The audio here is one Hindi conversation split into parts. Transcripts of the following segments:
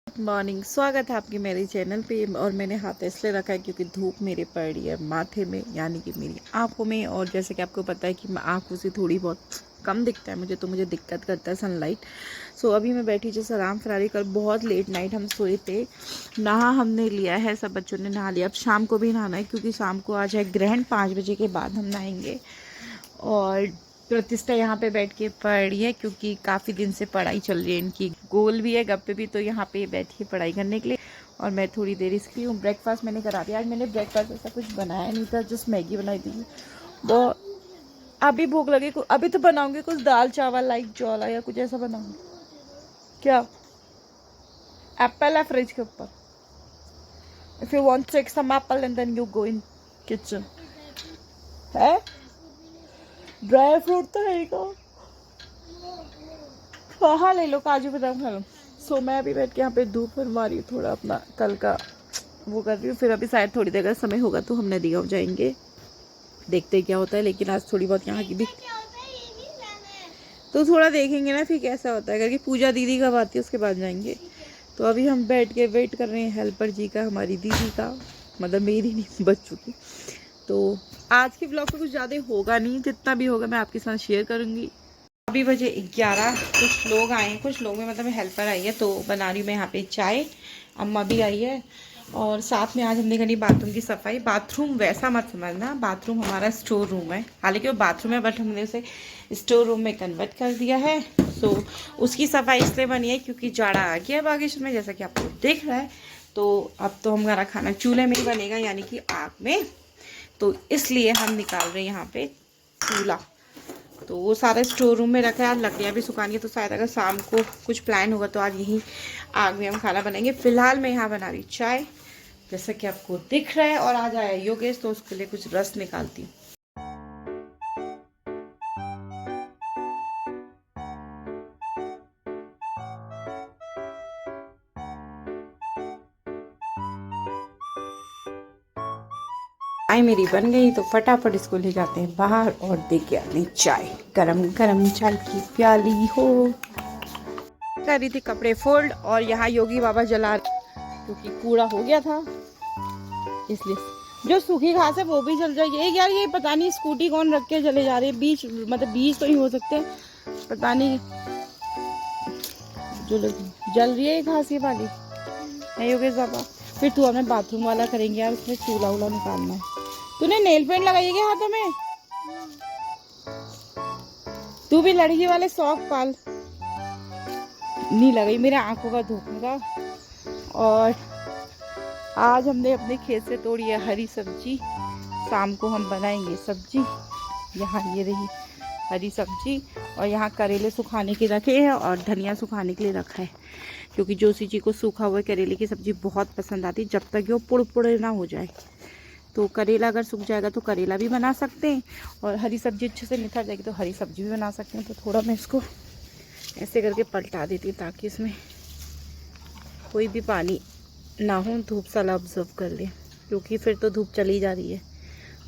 मॉर्निंग, स्वागत है आपके मेरे चैनल पे। और मैंने हाथ इसलिए रखा है क्योंकि धूप मेरे पड़ रही है माथे में, यानी कि मेरी आंखों में। और जैसे कि आपको पता है कि मैं आंखों से थोड़ी बहुत कम दिखता है मुझे, तो मुझे दिक्कत करता है सनलाइट। सो अभी मैं बैठी जैसे आराम फरारी कर। बहुत लेट नाइट हम सोए थे। नहा हमने लिया है, सब बच्चों ने नहा लिया। अब शाम को भी नहाना है क्योंकि शाम को आज है ग्रहण, 5 बजे के बाद हम नहाएंगे। और प्रतिष्ठा यहाँ पे बैठ के पढ़ रही है क्योंकि काफ़ी दिन से पढ़ाई चल रही है इनकी। गोल भी है, गप्पे भी, तो यहाँ पे बैठी है पढ़ाई करने के लिए। और मैं थोड़ी देर इसकी हूँ। ब्रेकफास्ट मैंने करा दिया। आज मैंने ब्रेकफास्ट ऐसा कुछ बनाया नहीं था, जस्ट मैगी बनाई थी। वो अभी भूख लगी, अभी तो बनाऊंगी कुछ दाल चावल लाइक चौला या कुछ ऐसा बनाऊंगी। क्या एप्पल है फ्रिज के ऊपर? If you want take some apple and then you go in kitchen. है ड्राई फ्रूट तो है ही। हाँ ले लो, काजू बादाम खा लो। सो मैं अभी बैठ के यहाँ पे धूप भरवा रही हूँ, थोड़ा अपना कल का वो कर रही हूँ। फिर अभी शायद थोड़ी देर का समय होगा तो हम नदी गाँव जाएंगे, देखते क्या होता है। लेकिन आज थोड़ी बहुत यहाँ की भी तो थोड़ा देखेंगे ना फिर कैसा होता है, करके पूजा दीदी कब आती है उसके बाद जाएंगे। तो अभी हम बैठ के वेट कर रहे हैं हेल्पर जी का, हमारी दीदी का, मतलब मेरी नहीं बच्चों की। तो आज के ब्लॉग में कुछ ज़्यादा होगा नहीं, जितना भी होगा मैं आपके साथ शेयर करूँगी। अभी बजे 11। कुछ लोग आए हैं, कुछ लोग में मतलब हेल्पर आई है, तो बना रही हूँ मैं यहाँ पे चाय। अम्मा भी आई है। और साथ में आज हमने करी बाथरूम की सफाई। बाथरूम वैसा मत समझना, बाथरूम हमारा स्टोर रूम है। हालांकि वो बाथरूम है बट हमने उसे स्टोर रूम में कन्वर्ट कर दिया है। सो उसकी सफाई इसलिए बनी है क्योंकि जाड़ा आ गया बागेश्वर में, जैसा कि आपको दिख रहा है। तो अब तो हमारा खाना चूल्हे में ही बनेगा, यानी कि आग में। तो इसलिए हम निकाल रहे हैं यहाँ पे चूल्हा। तो वो सारा स्टोर रूम में रखा है। आज लकड़ियाँ भी सुखानी है, तो शायद अगर शाम को कुछ प्लान होगा तो आज यहीं आग में हम खाना बनाएंगे। फिलहाल मैं यहाँ बना रही चाय, जैसा कि आपको दिख रहा है। और आज आया योगेश, तो उसके लिए कुछ रस निकालती हूँ। चाय मेरी बन गई तो फटाफट इसको ले जाते हैं बाहर और दे के आते हैं चाय। गरम गरम चाय की प्याली हो। कर रही थी कपड़े फोल्ड, और यहाँ योगी बाबा जला क्योंकि कूड़ा हो गया था, इसलिए जो सूखी घास है वो भी जल जाएगी। एक यार ये पता नहीं स्कूटी कौन रख के चले जा रहे हैं, बीच मतलब बीज तो ही हो सकते हैं, पता नहीं जो जल रही है घास ये वाली है। योगेश बाबा फिर तू हमें बाथरूम वाला करेंगे यार, उसमें चूल्हा वूल्हा निकालना है। तूने नेल पेंट लगाई है क्या हाथों में? तू भी लड़की वाले शौक पाल। नहीं लगाई, मेरे आंखों का धोखा था। और आज हमने अपने खेत से तोड़ी है हरी सब्जी, शाम को हम बनाएंगे सब्जी। यहाँ ये रही हरी सब्जी, और यहाँ करेले सुखाने के रखे हैं और धनिया सुखाने के लिए रखा है, क्योंकि जोशी जी को सूखा हुआ करेले की सब्जी बहुत पसंद आती है, जब तक कि वो पुड़ ना हो जाए। तो करेला अगर सूख जाएगा तो करेला भी बना सकते हैं, और हरी सब्जी अच्छे से निखर जाएगी तो हरी सब्जी भी बना सकते हैं। तो थोड़ा मैं इसको ऐसे करके पलटा देती हूँ ताकि इसमें कोई भी पानी ना हो, धूप साला ऑब्जर्व कर ले, क्योंकि फिर तो धूप चली जा रही है।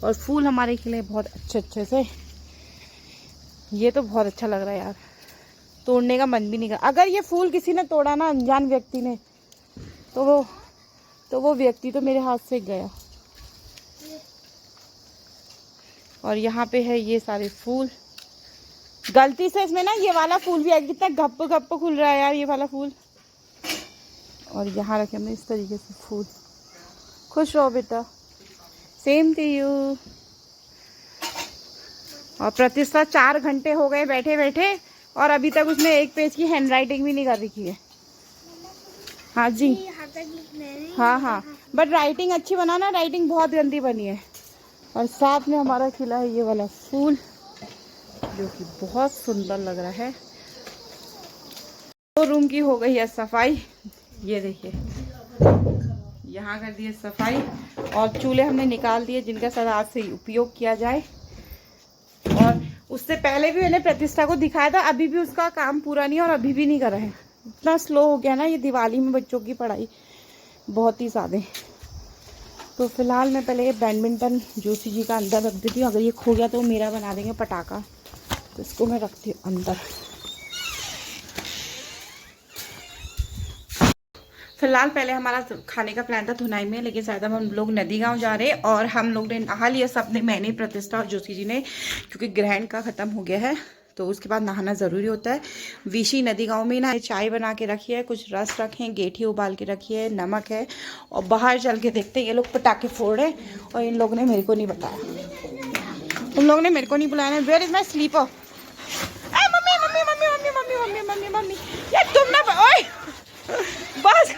और फूल हमारे खिले बहुत अच्छे से। ये तो बहुत अच्छा लग रहा है यार, तोड़ने का मन भी नहीं कर। अगर ये फूल किसी ने तोड़ा ना, अनजान व्यक्ति ने, तो वो व्यक्ति तो मेरे हाथ से गया। और यहाँ पे है ये सारे फूल। गलती से इसमें ना ये वाला फूल भी है, कितना घप्प घप्प खुल रहा है यार ये वाला फूल। और यहाँ रखे हमने इस तरीके से फूल। खुश रहो बेटा, सेम टू यू। और प्रतिष्ठा 4 घंटे हो गए बैठे बैठे, और अभी तक उसने एक पेज की हैंड राइटिंग भी नहीं कर रखी है। हाँ जी, हाँ, बट राइटिंग अच्छी बनाना, राइटिंग बहुत गंदी बनी है। और साथ में हमारा खिला है ये वाला फूल, जो कि बहुत सुंदर लग रहा है। तो रूम की हो गई है सफाई, ये देखिए यहाँ कर दिए सफाई। और चूल्हे हमने निकाल दिए जिनका सदा आज से उपयोग किया जाए। और उससे पहले भी मैंने प्रतिष्ठा को दिखाया था, अभी भी उसका काम पूरा नहीं, और अभी भी नहीं कर रहे हैं। इतना स्लो हो गया ना ये दिवाली में बच्चों की पढ़ाई, बहुत ही ज़्यादा। तो फिलहाल मैं पहले ये बैडमिंटन जोशी जी का अंदर रख देती हूँ, अगर ये खो गया तो मेरा बना देंगे पटाखा, तो इसको मैं रखती हूँ अंदर। फिलहाल पहले हमारा खाने का प्लान था धुनाई में, लेकिन शायद हम लोग नदी गांव जा रहे हैं और हम लोग ने नहा लिया सबने, मैंने प्रतिष्ठा और जोशी जी ने, क्योंकि ग्रहण का ख़त्म हो गया है तो उसके बाद नहाना ज़रूरी होता है। विशी नदी गांव में ना चाय बना के रखी है, कुछ रस रखे हैं, गेठी उबाल के रखी है, नमक है, और बाहर चल के देखते हैं। ये लोग पटाखे फोड़ रहे और इन लोगों ने मेरे को नहीं बताया, तुम लोगों ने मेरे को नहीं बुलाया। Where is my slipper? Mummy mummy mummy mummy mummy mummy mummy mummy यार तुम ना, ओए बस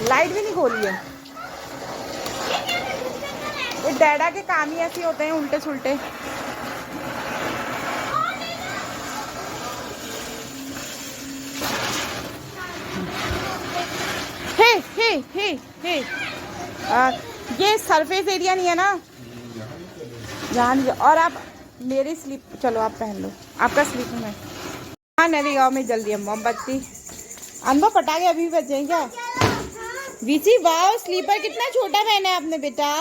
लाइट भी नहीं खोली है। ये डैडा के काम ही ऐसे होते हैं, उल्टे सुल्टे। हे हे हे हे ये सरफेस एरिया नहीं है ना, यहाँ। और आप मेरी स्लीप, चलो आप पहन लो, आपका स्लीप में। हाँ नदी गाँव में जल्दी है मोमबत्ती। अनुभव पटाखे अभी भी बचे क्या? विची वाह, स्लीपर कितना छोटा पहना है आपने बेटा।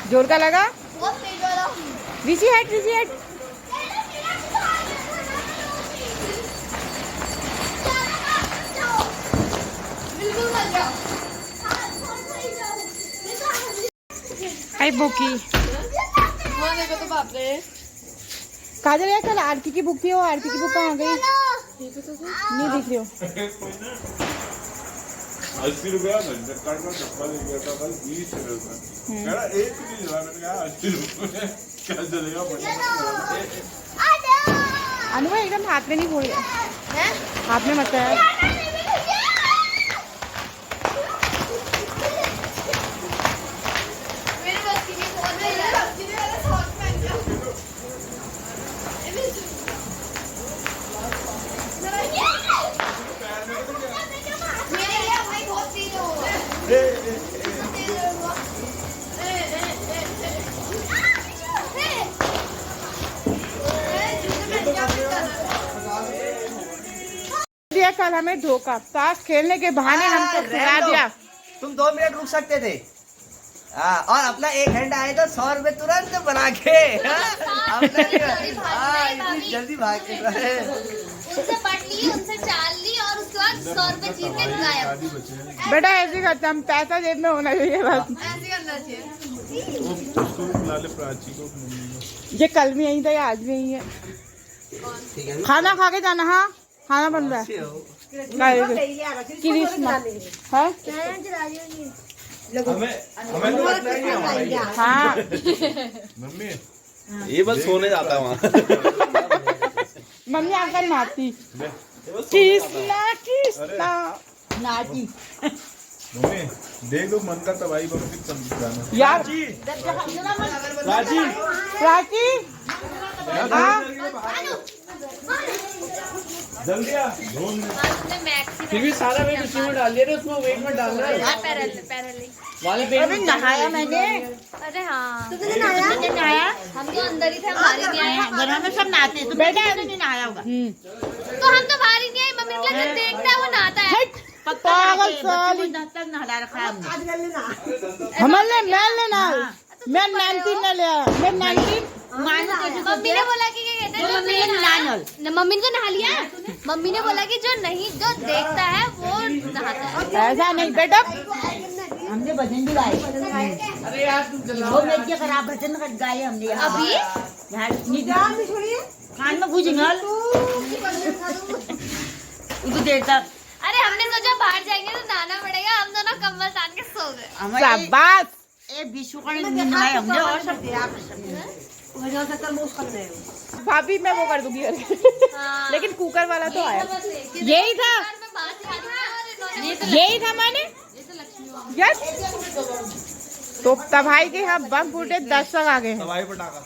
जोर का लगा। विची हेड, विची हेड। हाय बुकी। काजल यार कल आरती की बुक थी, वो आरती की बुक कहाँ गई? नहीं दिख रही हो। 80 रुपया चप्पा ले गया था कल 20 रुपये का, एक चीज मैंने कहा 80 रुपये क्या चलेगा। अनुभव एकदम हाथ में नहीं फोड़, हाथ में मत है। कल हमें धोखा, ताश खेलने के बहाने हमको खिला दिया। तुम 2 मिनट रुक सकते थे। और अपना 1 घंटा आए तो 100 रुपए तुरंत बना के इतनी जल्दी भाग के उनसे पढ़ ली, उनसे चाल ली और उसके बाद 100 रुपए जीत के गायब। बेटा ऐसे करते हम, पैसा जेब में होना चाहिए बस। ऐसे करना चाहिए। ये कल भी यही था या आज भी यही है। खाना खा के जाना। हाँ खाना बन रहा है। हाँ मम्मी ये बस सोने जाता है वहाँ। मम्मी आकर नाती किसना किसना नाती। मम्मी देख दो मन का तबाही बम यार राजी प्राची जल्दी आ। फिर भी सारा वेट उसी में डाल दिया ना, उसमें वेट में डाल रहा है वाले पेट अभी नहाया मैंने। अरे हाँ तुमने नहाया? हम तो अंदर ही थे, हम बाहर नहीं आए। घर में सब नहाते हैं, तो बेटा ऐसे नहीं नहाया होगा। तो हम तो बाहर ही नहीं आए। मम्मी को जो देखता है वो नहाता है। पागल साली नहला रखा है हमने। हमारे मैल लेना, मैं 19 न लिया, मैं 19 मम्मी ने बोला कि क्या कहते हैं, मम्मी ने तो नहा लिया। मम्मी ने बोला कि जो नहीं, जो देखता है वो नहाता है। ऐसा नहीं बेटा, हमने भजन भी गाए। अरे यार तुम चलाओ। वो मेरे खराब भजन गाए हमने यहाँ। अभी यहाँ कान में भूजिंगल उनको देखता। अरे हमने सोचा बाहर जाएंगे तो नहाना पड़ेगा, हम दोनों कंबल तान के सो गए। शाबाश। विश्वकर्मा नहाए हमने और सब भाभी मैं वो कर दूंगी हाँ। लेकिन कुकर वाला तो आया। यही था, यही था मैंने यस। तो तबाही के यहाँ बम फूटे 10 तक आ गए। तबाही पटाखा।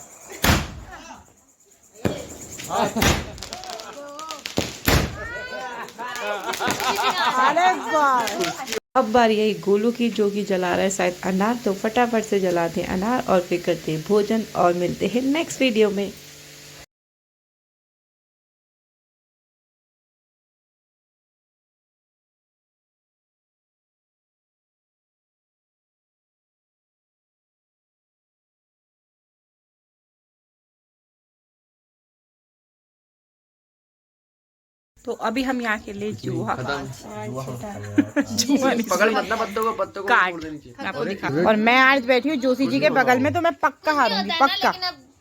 अरे वाह। अब बारी आई गोलू की, जो कि जला रहा है शायद अनार। तो फटाफट से जलाते हैं अनार और फिर करते हैं भोजन और मिलते हैं नेक्स्ट वीडियो में। तो अभी हम यहाँ के लिए जुआ जुआ नहीं, पकड़ मत ना पत्तों को काट। फोड़ दे नीचे। मैं आपको दिखा। और मैं आज बैठी हूँ जोशी जी के बगल में, तो मैं पक्का हारूंगी, पक्का।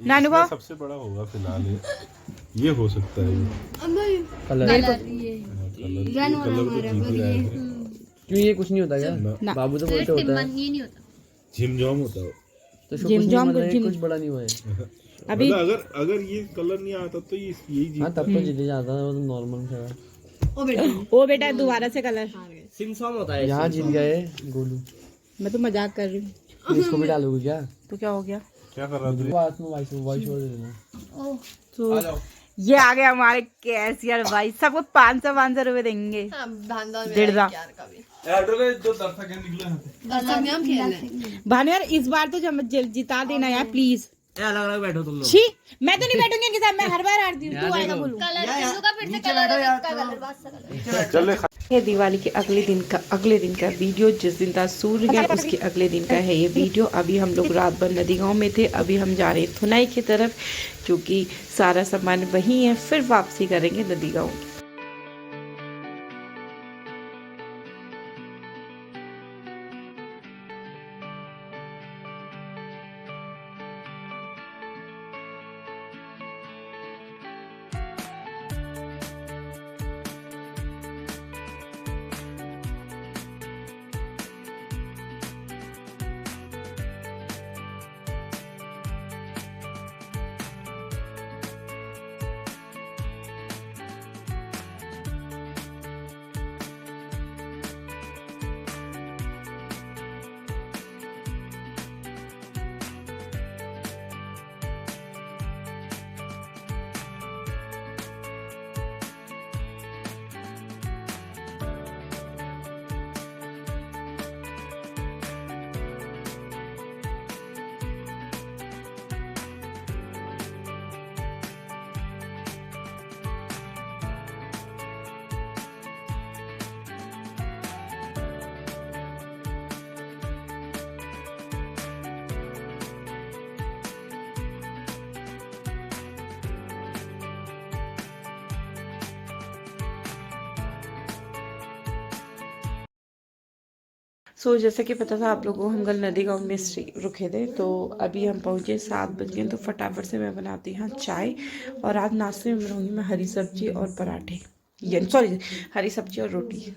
नानू भाव सबसे बड़ा होगा फिलहाल ये हो सकता है ये कलर कलर तो जीत ही रहा है क्यों, ये कुछ नहीं होता क्या? बाबू तो बोलते होता है ये नहीं होता। झिमझाम होता है तो जिम जाम कुछ बड़ा नहीं हुआ है। अभी मतलब अगर ये कलर नहीं आता तो ये यही जीत। हाँ तब तो जीते जाता है, वो तो नॉर्मल सा है। ओ बेटा दोबारा से कलर। सिमसॉम होता है। यहाँ जीत गए गोलू। मैं तो मजाक कर रही हूँ। इसको भी डालोगे क्या? तो क्या हो गया? क्या कर रहा था वॉइस ओवर दे देना। तो ये आ गया हमारे कैशियर भाई, सबको 500 रुपए देंगे। 1.5 भानु यार इस बार तो जिता देना यार प्लीज। अलग अलग बैठो तुम लोग। छी, मैं तो नहीं बैठूंगी इनके साथ, मैं हर बार हारती हूँ। तू आएगा बोलूं। ये दिवाली के अगले दिन का वीडियो, जिस दिन था सूर्य उसके अगले दिन का है ये वीडियो। अभी हम लोग रात भर नदी गांव में थे, अभी हम जा रहे हैं थुनाई की तरफ, क्योंकि सारा सामान वहीं है, फिर वापसी करेंगे नदी गांव। जैसे कि पता था आप लोगों को, हम कल नदी गांव में रुके थे, तो अभी हम पहुंचे 7 बज गए। तो फटाफट से मैं बनाती हूँ चाय, और आज नाश्ते में बनाऊंगी मैं हरी सब्जी और पराठे, हरी सब्जी और रोटी।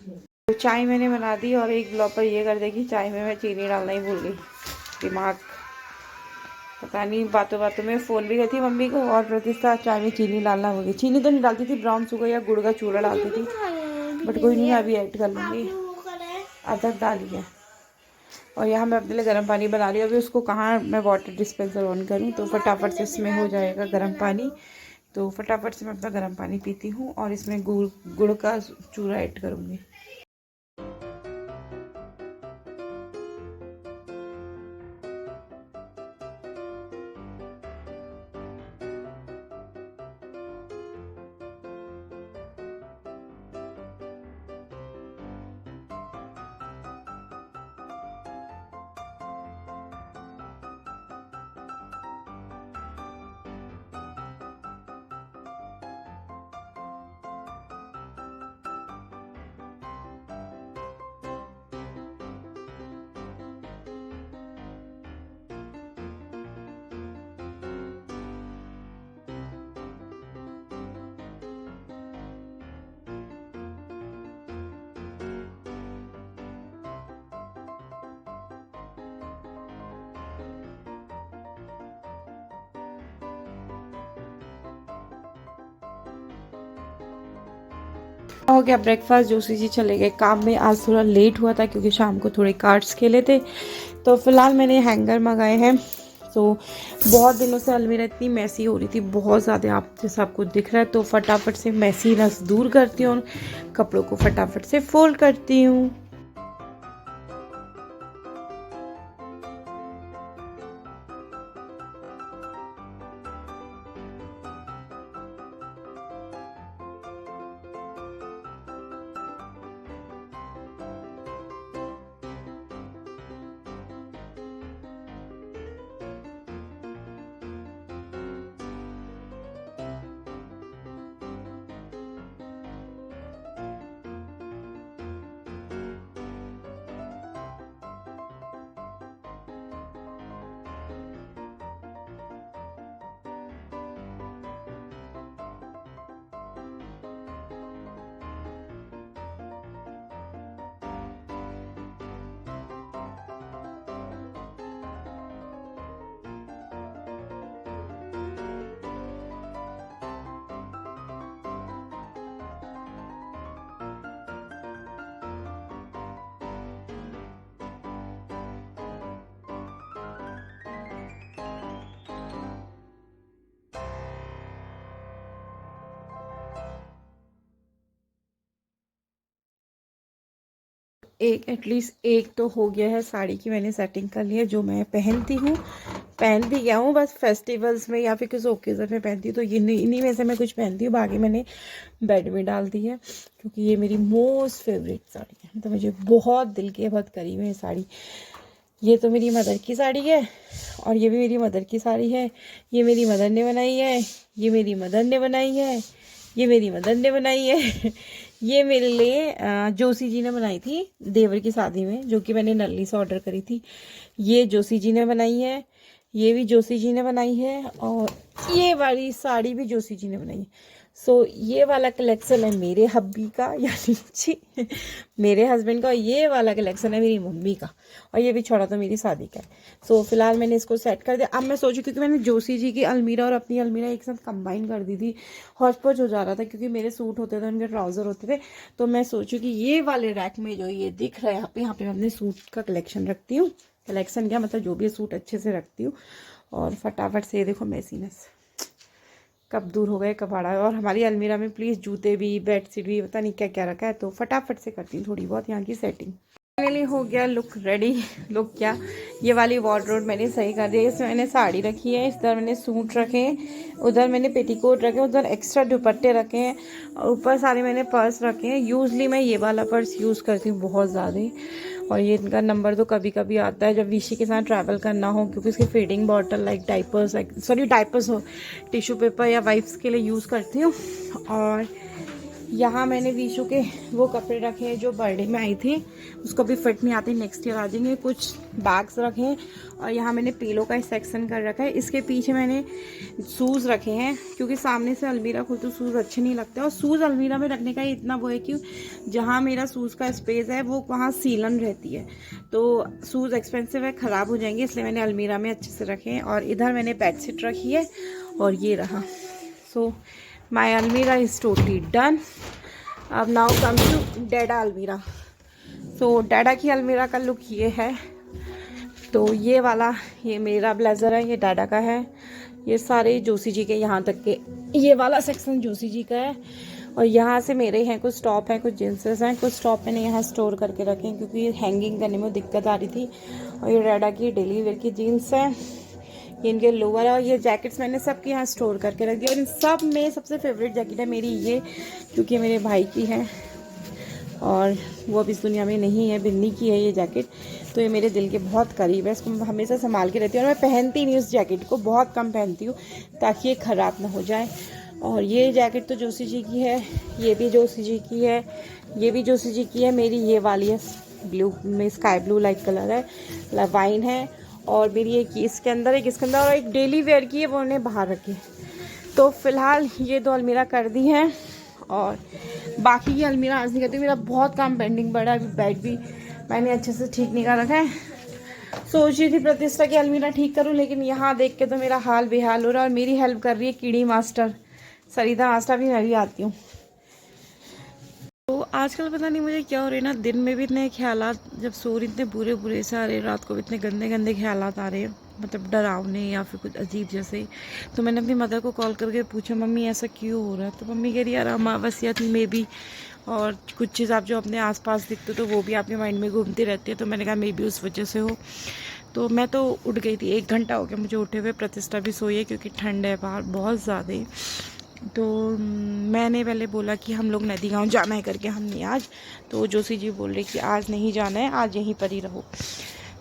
तो चाय मैंने बना दी, और एक ब्लॉग पर ये कर देगी, चाय में मैं चीनी डालना ही भूल गई। दिमाग पता नहीं, बातों बातों में फ़ोन भी करती मम्मी को, और प्रतिष्ठा चाय में चीनी डालना भूल गई। चीनी तो नहीं डालती थी, ब्राउन शुगर या गुड़ का चूरा डालती थी, बट कोई नहीं, अभी ऐड कर लूँगी। अदरक डाली है, और यहाँ मैं अपने लिए गर्म पानी बना रही हूँ। अभी उसको कहाँ मैं वाटर डिस्पेंसर ऑन करूँ, तो फटाफट से इसमें हो जाएगा गर्म पानी। तो फटाफट से मैं अपना गर्म पानी पीती हूँ, और इसमें गुड़ का चूरा ऐड करूँगी। हो गया ब्रेकफास्ट। जोशी जी चले गए काम में, आज थोड़ा लेट हुआ था क्योंकि शाम को थोड़े कार्ड्स खेले थे। तो फिलहाल मैंने हैंगर मंगाए हैं। तो बहुत दिनों से अलमीरा इतनी मैसी हो रही थी, बहुत ज़्यादा, आप जैसा आपको दिख रहा है। तो फटाफट से मैसी रस दूर करती हूँ, कपड़ों को फटाफट से फोल्ड करती हूँ। एक एटलीस्ट एक तो हो गया है साड़ी की, मैंने सेटिंग कर ली है जो मैं पहनती हूँ, पहन भी गया हूँ, बस फेस्टिवल्स में या फिर किसी ओकेज़न में पहनती हूँ, तो ये इन्हीं में से मैं कुछ पहनती हूँ, बाकी मैंने बेड में डाल दी है क्योंकि ये मेरी मोस्ट फेवरेट साड़ी है, तो मुझे बहुत दिल के बहुत करीब है ये साड़ी। ये तो मेरी मदर की साड़ी है और ये भी मेरी मदर की साड़ी है, ये मेरी मदर ने बनाई है, ये मेरी मदर ने बनाई है, ये मेरी मदर ने बनाई है ये मेरे लिए जोशी जी ने बनाई थी देवर की शादी में, जो कि मैंने नल्ली से ऑर्डर करी थी। ये जोशी जी ने बनाई है, ये भी जोशी जी ने बनाई है और ये वाली साड़ी भी जोशी जी ने बनाई है। सो ये वाला कलेक्शन है मेरे हब्बी का यानी जी मेरे हस्बैंड का, और ये वाला कलेक्शन है मेरी मम्मी का, और ये भी छोड़ा तो मेरी शादी का है। सो फिलहाल मैंने इसको सेट कर दिया। अब मैं सोचू क्योंकि मैंने जोशी जी की अलमीरा और अपनी अलमीरा एक साथ कंबाइन कर दी थी, हौच पौच हो जा रहा था क्योंकि मेरे सूट होते थे, उनके ट्राउज़र होते थे, तो मैं सोचू कि ये वाले रैक में जो ये दिख रहा है यहाँ पे मैं अपने सूट का कलेक्शन रखती हूँ। कलेक्शन क्या मतलब जो भी सूट अच्छे से रखती हूँ। और फटाफट से देखो मैसीनेस कब दूर हो गए कबाड़ा है। और हमारी अलमीरा में प्लीज़ जूते भी बेडशीट भी पता नहीं क्या क्या रखा है, तो फटाफट से करती हूँ थोड़ी बहुत यहाँ की सेटिंग। फाइनली हो गया लुक रेडी। लुक क्या, ये वाली वार्डरोब मैंने सही कर दिया। इसमें मैंने साड़ी रखी है, इधर मैंने सूट रखे हैं, उधर मैंने पेटीकोट रखे, उधर एक्स्ट्रा दुपट्टे रखे हैं, और ऊपर सारे मैंने पर्स रखे हैं। यूजली मैं ये वाला पर्स यूज़ करती हूँ बहुत ज़्यादा, और ये इनका नंबर तो कभी कभी आता है जब विशी के साथ ट्रैवल करना हो, क्योंकि इसकी फीडिंग बॉटल लाइक डाइपर्स हो टिश्यू पेपर या वाइप्स के लिए यूज़ करती हूँ। और यहाँ मैंने विशु के वो कपड़े रखे हैं जो बर्थडे में आई थी, उसको भी फिट नहीं आती, नेक्स्ट ईयर आ जाएंगे। कुछ बैग्स रखे हैं और यहाँ मैंने पीलो का सेक्शन कर रखा है। इसके पीछे मैंने शूज़ रखे हैं क्योंकि सामने से अलमीरा खुद तो शूज़ अच्छे नहीं लगते, और शूज़ अलमीरा में रखने का इतना वो है कि जहाँ मेरा शूज़ का स्पेस है वो वहाँ सीलन रहती है, तो शूज़ एक्सपेंसिव है, ख़राब हो जाएंगे, इसलिए मैंने अलमीरा में अच्छे से रखे हैं। और इधर मैंने बेडशीट रखी है और ये रहा। सो माई अलमीरा इज़ टोटली डन। अब नाउ कम टू डैडा अलमीरा। सो डैडा की अलमीरा का लुक ये है। तो ये वाला ये मेरा ब्लेज़र है, ये डैडा का है, ये सारे जोशी जी के, यहाँ तक के ये वाला सेक्शन जोशी जी का है। और यहाँ से मेरे हैं कुछ टॉप हैं, कुछ जींसेस हैं, कुछ टॉप मैंने यहाँ स्टोर करके रखे हैं क्योंकि हैंगिंग करने में दिक्कत आ रही थी। और ये डैडा की डेली वेयर की जीन्स है, ये इनके लोअर है, और ये जैकेट्स मैंने सबके यहाँ स्टोर करके रख दिया। और इन सब में सबसे फेवरेट जैकेट है मेरी ये, क्योंकि मेरे भाई की है और वो अब इस दुनिया में नहीं है, बिन्नी की है ये जैकेट, तो ये मेरे दिल के बहुत करीब है, इसको मैं हमेशा संभाल के रहती हूँ। और मैं पहनती नहीं उस जैकेट को, बहुत कम पहनती हूँ ताकि ये ख़राब ना हो जाए। और ये जैकेट तो जोशी जी की है, ये भी जोशी जी की है, ये भी जोशी जी की है। मेरी ये वाली है ब्लू में, स्काई ब्लू लाइट कलर है, वाइन है, और मेरी एक इसके अंदर, एक इसके अंदर, और एक डेली वेयर की है, वो उन्हें बाहर रखी। तो फिलहाल ये दो अलमीरा कर दी हैं और बाकी की अलमीरा आज नहीं करती। मेरा बहुत काम पेंडिंग पड़ा है, अभी बेड भी मैंने अच्छे से ठीक नहीं कर रखा है। सोच रही थी प्रतिष्ठा की अलमीरा ठीक करूं, लेकिन यहाँ देख के तो मेरा हाल बेहाल हो रहा है। और मेरी हेल्प कर रही है कीड़ी मास्टर सरिता मास्टर, भी मैं भी आती हूँ। तो आजकल पता नहीं मुझे क्या हो रही है ना, दिन में भी इतने ख्यालात, जब सो रही इतने बुरे बुरे से आ रहे, रात को भी इतने गंदे गंदे ख्यालात आ रहे हैं, मतलब डरावने या फिर कुछ अजीब जैसे। तो मैंने अपनी मदर को कॉल करके पूछा, मम्मी ऐसा क्यों हो रहा है? तो मम्मी कह रही यार अमावस्या थी मे बी, और कुछ चीज़ आप जो अपने आसपास दिखते तो वो भी आपके माइंड में घूमती रहती है। तो मैंने कहा मे बी उस वजह से हो। तो मैं तो उठ गई थी, 1 घंटा हो गया मुझे उठे हुए। प्रतिष्ठा भी सोई है क्योंकि ठंड है बाहर बहुत ज़्यादा। तो मैंने पहले बोला कि हम लोग नदी गांव जाना है करके, हमने आज, तो जोशी जी बोल रहे कि आज नहीं जाना है, आज यहीं पर ही रहो।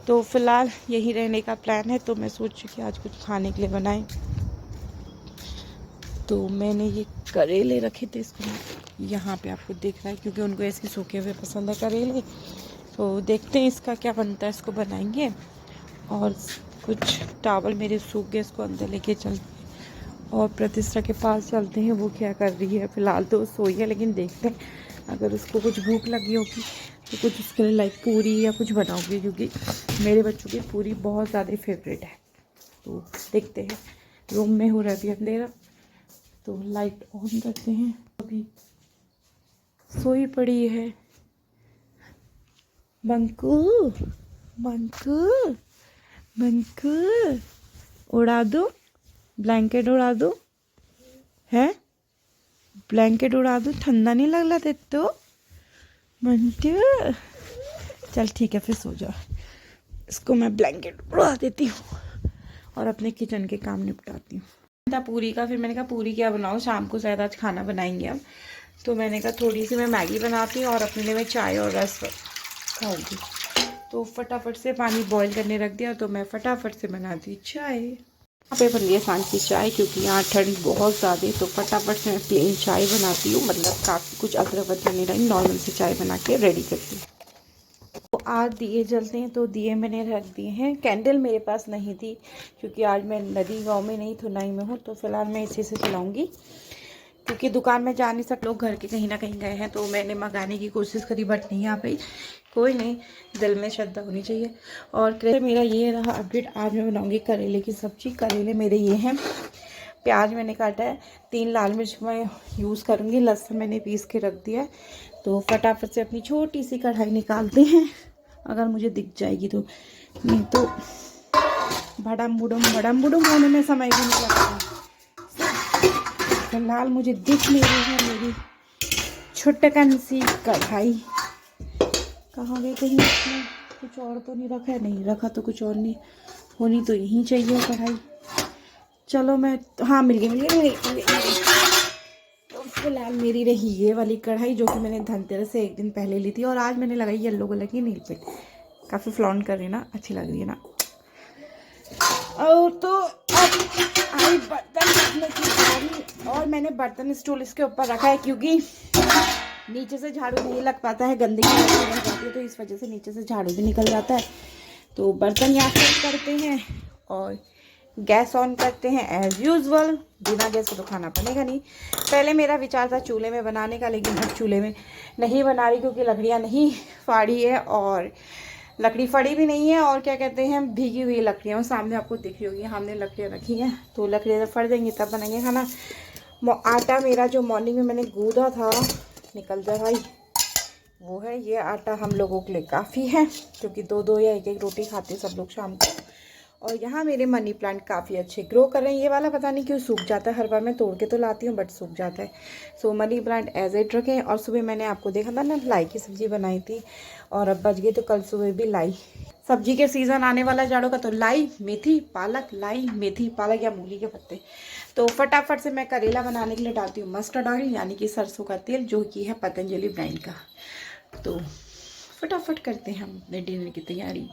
तो फ़िलहाल यहीं रहने का प्लान है। तो मैं सोची कि आज कुछ खाने के लिए बनाएं। तो मैंने ये करेले रखे थे, इसको यहाँ पे आपको दिख रहा है क्योंकि उनको ऐसे सूखे हुए पसंद है करेले। तो देखते हैं इसका क्या बनता है, इसको बनाएंगे। और कुछ टावल मेरे सूख गए, इसको अंदर लेके चलते और प्रतिष्ठा के पास चलते हैं, वो क्या कर रही है। फ़िलहाल तो सोई है, लेकिन देखते हैं अगर उसको कुछ भूख लगी होगी तो कुछ उसके लिए लाइक पूरी या कुछ बनाऊंगी, क्योंकि मेरे बच्चों की पूरी बहुत ज़्यादा फेवरेट है। तो देखते हैं, रूम में हो रहा है अभी अंधेरा, तो लाइट ऑन करते हैं। अभी सोई पड़ी है बंकू, बंकू, बंकू, उड़ा दो ब्लैंकेट, उड़ा दो, है ब्लैंकेट उड़ा दो, ठंडा नहीं लग रहा तेरे तो मंटू, चल ठीक है, फिर सो जा। इसको मैं ब्लैंकेट उड़ा देती हूँ और अपने किचन के काम निपटाती हूँ। था पूरी का, फिर मैंने कहा पूरी क्या बनाऊँ, शाम को शायद आज खाना बनाएंगे हम, तो मैंने कहा थोड़ी सी मैं मैगी बनाती हूँ और अपने लिए मैं चाय और रस खाऊंगी। तो फटाफट से पानी बॉईल करने रख दिया, तो मैं फटाफट से बनाती चाय। यहाँ पे बन रही है सांझ की चाय, क्योंकि यहाँ ठंड बहुत ज़्यादा है, तो फटाफट से मैं प्लेन चाय बनाती हूँ, मतलब काफ़ी कुछ अदरक वदरक नहीं डाली, नॉर्मल से चाय बना के रेडी करती हूँ। तो आज दिए जलते हैं, तो दिए मैंने रख दिए हैं। कैंडल मेरे पास नहीं थी, क्योंकि आज मैं नदी गांव में नहीं थुनाई में हूँ, तो फिलहाल मैं इसी से चलाऊँगी, क्योंकि दुकान में जा नहीं सकते, लोग घर के कहीं ना कहीं गए हैं, तो मैंने मंगाने की कोशिश करी बट नहीं आ पाई। कोई नहीं, दिल में श्रद्धा होनी चाहिए। और मेरा ये रहा अपडेट, आज मैं बनाऊँगी करेले की सब्ज़ी। करेले मेरे ये हैं, प्याज मैंने काटा है, 3 लाल मिर्च मैं यूज़ करूँगी, लहसुन मैंने पीस के रख दिया है। तो फटाफट से अपनी छोटी सी कढ़ाई निकालते हैं, अगर मुझे दिख जाएगी तो, नहीं तो बड़म बुडम होने में समय भी नहीं लगता। फिलहाल मुझे दिख नहीं रही है मेरी छुटकन सी कढ़ाई, कहाँ गई कहीं इसमें, कुछ और तो नहीं रखा है, नहीं रखा तो कुछ और नहीं, होनी तो यहीं चाहिए कढ़ाई। चलो मैं, हाँ मिल गई। तो फिलहाल मेरी रही ये वाली कढ़ाई, जो कि मैंने धनतेरस से 1 दिन पहले ली थी, और आज मैंने लगाई येलो कलर की नील पे, काफ़ी फ्लॉन्ट कर रही है ना, अच्छी लग रही है ना। और तो अब आई बर्तन रखने की बारी, और मैंने बर्तन स्टूल इसके ऊपर रखा है, क्योंकि नीचे से झाड़ू नहीं लग पाता है, गंदगी रह जाती है, तो इस वजह से नीचे से झाड़ू भी निकल जाता है। तो बर्तन यहाँ फिट करते हैं और गैस ऑन करते हैं एज़ यूजुअल। बिना गैस के तो खाना बनेगा नहीं। पहले मेरा विचार था चूल्हे में बनाने का, लेकिन अब चूल्हे में नहीं बना रही, क्योंकि लकड़ियाँ नहीं फाड़ी है, और लकड़ी फड़ी भी नहीं है, और क्या कहते हैं भीगी हुई लकड़ियाँ, सामने आपको दिख रही होगी, हमने लकड़ियाँ रखी हैं, तो लकड़ियाँ जब फट देंगी तब बनाएंगे खाना। आटा मेरा जो मॉर्निंग में मैंने गूंदा था, निकल जा भाई, वो है। ये आटा हम लोगों के लिए काफ़ी है, क्योंकि 2-2 या 1-1 रोटी खाते हैं सब लोग शाम को। और यहाँ मेरे मनी प्लांट काफ़ी अच्छे ग्रो कर रहे हैं। ये वाला पता नहीं क्यों सूख जाता है, हर बार मैं तोड़ के तो लाती हूँ बट सूख जाता है। सो मनी प्लांट एज इट रखें। और सुबह मैंने आपको देखा था ना, लाई की सब्ज़ी बनाई थी, और अब बच गई, तो कल सुबह भी लाई। सब्जी के सीज़न आने वाला जाड़ों का, तो लाई मेथी पालक, लाई मेथी पालक या मूली के पत्ते। तो फटाफट से मैं करेला बनाने के लिए डालती हूँ मस्टर्ड ऑयल, यानी कि सरसों का तेल, जो कि है पतंजलि ब्रांड का। तो फटाफट करते हैं हम अपने डिनर की तैयारी।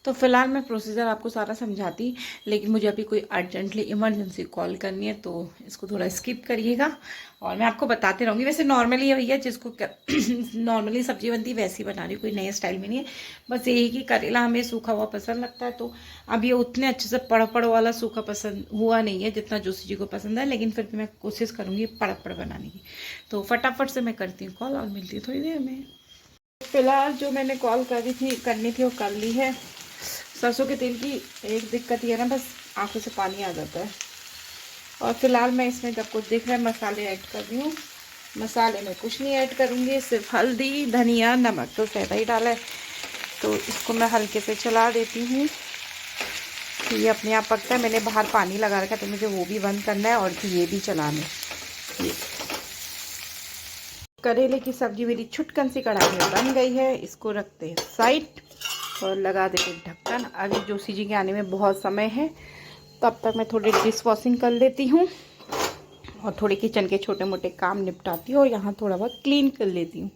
तो फिलहाल मैं प्रोसीजर आपको सारा समझाती, लेकिन मुझे अभी कोई अर्जेंटली इमरजेंसी कॉल करनी है, तो इसको थोड़ा स्किप करिएगा और मैं आपको बताते रहूँगी। वैसे नॉर्मली भैया जिसको नॉर्मली सब्जी बनती है वैसी बना रही हूँ, कोई नए स्टाइल में नहीं है। बस यही कि करेला हमें सूखा हुआ पसंद लगता है, तो अब ये उतने अच्छे से पड़ वाला सूखा पसंद हुआ नहीं है जितना जोशी जी को पसंद है, लेकिन फिर भी मैं कोशिश करूँगी पड़ बनाने की। तो फटाफट से मैं करती हूँ कॉल और मिलती हूँ थोड़ी देर में। फिलहाल जो मैंने कॉल करनी थी वो कर ली है। सरसों के तेल की एक दिक्कत ये है ना, बस आंखों से पानी आ जाता है। और फिलहाल मैं इसमें जब कुछ दिख रहा है मसाले ऐड कर रही हूँ। मसाले में कुछ नहीं ऐड करूँगी, सिर्फ हल्दी, धनिया, नमक तो ज़्यादा ही डाला है, तो इसको मैं हल्के से चला देती हूँ। ये अपने आप पकता है। मैंने बाहर पानी लगा रखा है, तो मुझे वो भी बंद करना है और ये भी चलाना है। करेले की सब्जी मेरी छुटकन सी कढ़ाई में बन गई है। इसको रखते हैं साइड और लगा देते ढक्कन। अभी जोशी जी के आने में बहुत समय है, तब तक मैं थोड़ी डिश वॉशिंग कर लेती हूँ और थोड़े किचन के छोटे मोटे काम निपटाती हूँ और यहाँ थोड़ा बहुत क्लीन कर लेती हूँ।